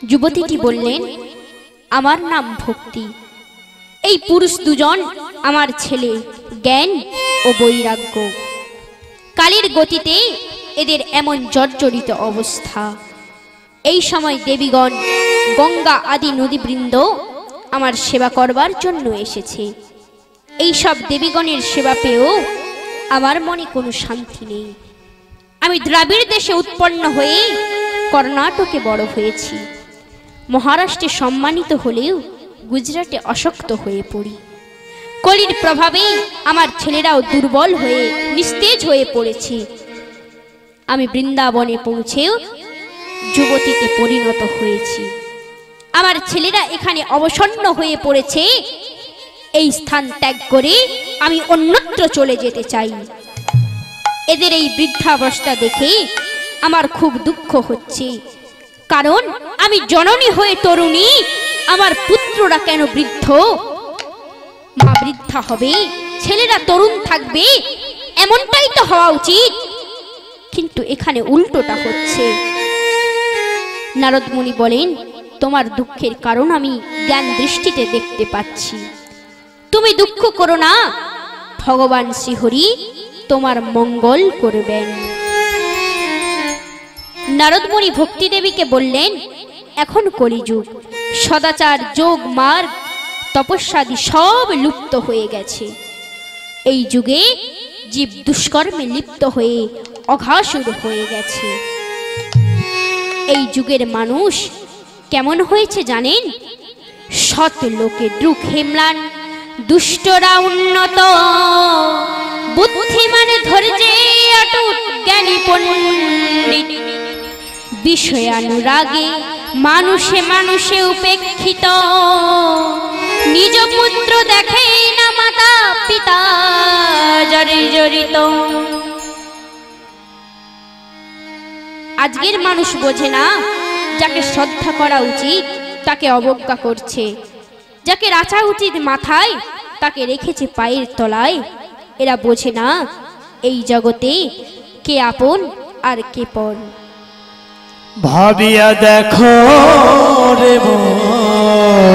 যুবতীটি বললেন, আমার নাম ভক্তি, এই পুরুষ দুজন আমার ছেলে জ্ঞান ও বৈরাগ্য। কালের গতিতে এদের এমন জর্জরিত অবস্থা। এই সময় দেবীগণ গঙ্গা আদি নদীবৃন্দ আমার সেবা করবার জন্য এসেছে। এই সব দেবীগণের সেবা পেয়েও আমার মনে কোনো শান্তি নেই। আমি দ্রাবিড় দেশে উৎপন্ন হয়ে কর্ণাটকে বড় হয়েছি, মহারাষ্ট্রে সম্মানিত হলেও গুজরাটে অশক্ত হয়ে পড়ি। কলির প্রভাবে আমার ছেলেরাও দুর্বল হয়ে নিস্তেজ হয়ে পড়েছে। আমি বৃন্দাবনে পৌঁছেও যুবতীতে পরিণত হয়েছি। আমার ছেলেরা এখানে অবসন্ন হয়ে পড়েছে। এই স্থান ত্যাগ করে আমি অন্যত্র চলে যেতে চাই। এদের এই বৃদ্ধাবস্থা দেখে আমার খুব দুঃখ হচ্ছে। কারণ আমি জননী হয়ে তরুণী, আমার পুত্ররা কেন বৃদ্ধ? মা বৃদ্ধা হবে, ছেলেরা তরুণ থাকবে, এমনটাই তো হওয়া উচিত। কিন্তু এখানে উল্টোটা হচ্ছে। নারদ মুনি বলেন, তোমার দুঃখের কারণ আমি জ্ঞান দৃষ্টিতে দেখতে পাচ্ছি। তুমি দুঃখ করো না, ভগবান শ্রীহরি তোমার মঙ্গল করবেন। নারদ মুনি ভক্তি দেবীকে বললেন, এখন কলিযুগ, সদাচার, যোগ, মার্গ, তপস্যাদি সব লুপ্ত হয়ে গেছে। এই যুগে জীব দুষ্কর্মে লিপ্ত হয়ে অঘাসুর হয়ে গেছে। এই যুগের মানুষ কেমন হয়েছে জানেন? সৎ লোকে দ্রুক হেমলান, দুষ্টরা উন্নত, বুদ্ধিমান ধৈর্যে অটুট, জ্ঞানী পণ্ডিত, বিষয়ানুরাগে মানুষে মানুষে উপেক্ষিত, নিজ পুত্র দেখে না মাতা পিতা জর্জরিত। আজকের মানুষ বোঝে না, যাকে শ্রদ্ধা করা উচিত তাকে অবজ্ঞা করছে, যাকে রাখা উচিত মাথায় তাকে রেখেছে পায়ের তলায়। এরা বোঝে না এই জগতে কে আপন আর কে পর। ভাবিয়া দেখো রে মন,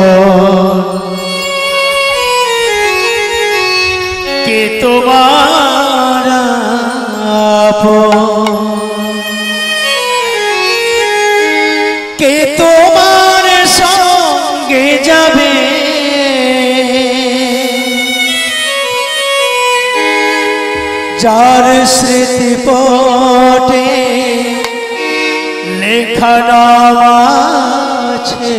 কে তোমার আপন, কে তোমার সঙ্গে যাবে, যার স্মৃতি পটে লেখা নাম আছে,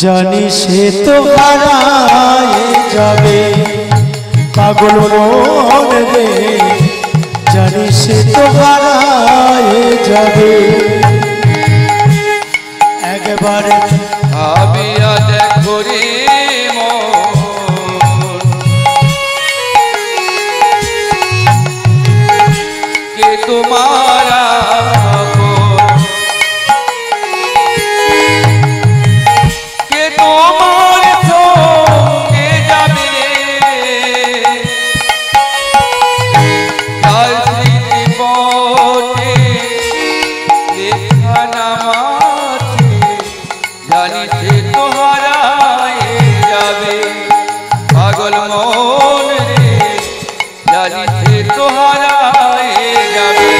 জানি সে তো হারায় যাবে। পাগল মন রে, জানি সে তো হারায় যাবে। একবারে ভাবিয়া দেখো রে মন, কে তোমার আপন, কে তোমার সঙ্গে যাবে, তার স্মৃতি পটে লেখা নাম আছে, জানি সে তো হারায় যাবে। পাগল মন রে, জানি সে তো হারায় যাবে।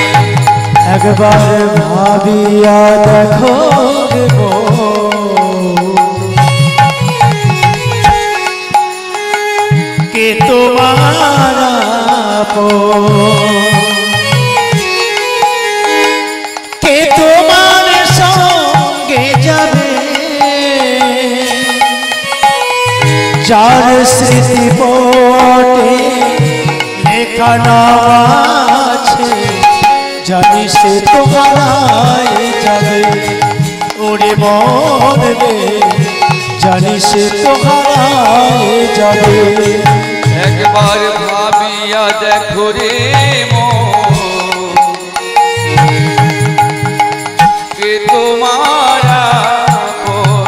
একবার ভাবিয়া দেখো রে মন, কে তোমার আপন, কে তোমার সঙ্গে যাবে, যার স্মৃতি পটে লেখা নাম আছে, জানি সে তো হারায় যাবে। ওরে মন রে, জানি সে তো হারায় যাবে। একবার ভাবিয়া দেখো রে মন, কে তোমার আপন,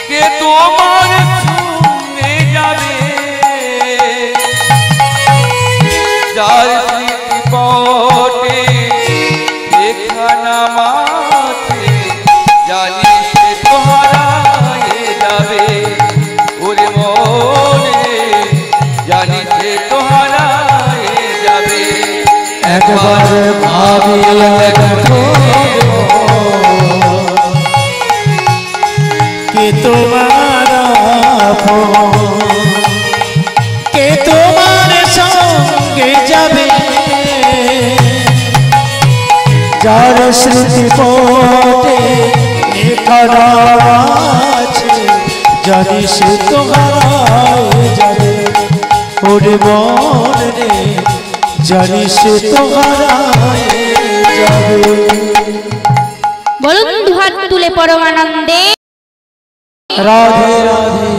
কে তোমার সঙ্গে যাবে, যার স্মৃতি পটে লেখা নাম আছে, জানি সে তো হারায় যাবে। ওরে মন রে, জানি সে তো হারায় যাবে। একবার ভাবিয়া দেখো কে তোমার আপন, কে তোমার সঙ্গে যাবে, যার স্মৃতি পটে লেখা নাম আছে, জানি সে তো হারায় যাবে। ওরে মন রে, জানি সে তো হারায় যাবে। বলুন দুহাত তুলে পরমানন্দে রাধে রাধে।